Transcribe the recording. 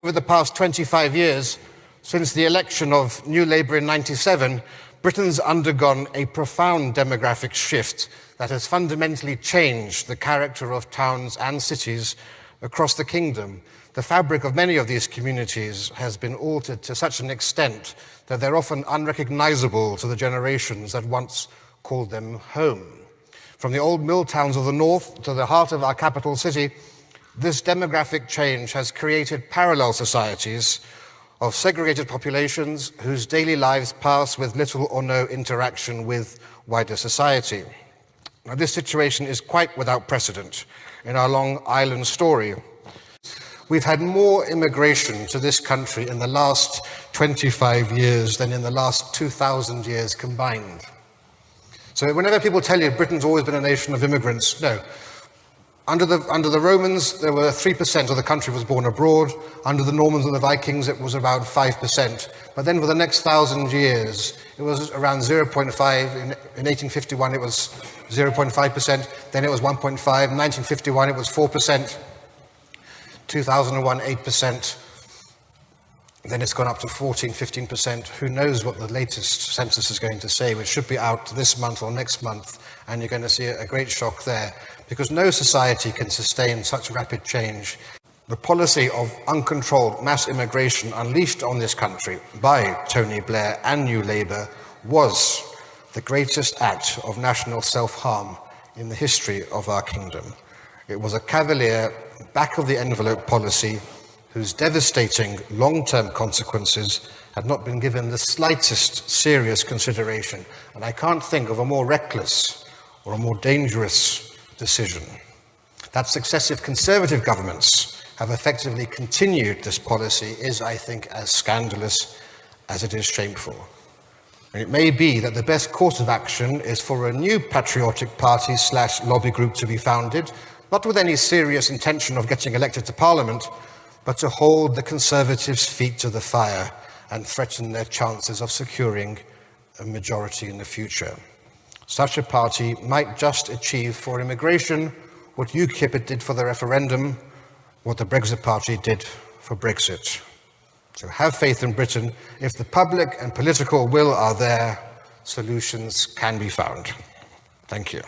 Over the past 25 years, since the election of New Labour in '97, Britain's undergone a profound demographic shift that has fundamentally changed the character of towns and cities across the kingdom. The fabric of many of these communities has been altered to such an extent that they're often unrecognisable to the generations that once called them home. From the old mill towns of the north to the heart of our capital city, this demographic change has created parallel societies of segregated populations whose daily lives pass with little or no interaction with wider society. Now, this situation is quite without precedent in our Long Island story. We've had more immigration to this country in the last 25 years than in the last 2,000 years combined. So whenever people tell you Britain's always been a nation of immigrants, no. Under the Romans, there were 3% of the country was born abroad. Under the Normans and the Vikings, it was about 5%. But then for the next 1,000 years, it was around 0.5. In 1851, it was 0.5%. Then it was 1.5. In 1951, it was 4%. 2001, 8%. Then it's gone up to 14, 15%. Who knows what the latest census is going to say, which should be out this month or next month. And you're going to see a great shock there, because no society can sustain such rapid change. The policy of uncontrolled mass immigration unleashed on this country by Tony Blair and New Labour was the greatest act of national self-harm in the history of our kingdom. It was a cavalier, back-of-the-envelope policy whose devastating long-term consequences had not been given the slightest serious consideration. And I can't think of a more reckless or a more dangerous decision. That successive Conservative governments have effectively continued this policy is, I think, as scandalous as it is shameful. And it may be that the best course of action is for a new patriotic party / lobby group to be founded, not with any serious intention of getting elected to Parliament, but to hold the Conservatives' feet to the fire and threaten their chances of securing a majority in the future. Such a party might just achieve for immigration what UKIP did for the referendum, what the Brexit Party did for Brexit. So have faith in Britain. If the public and political will are there, solutions can be found. Thank you.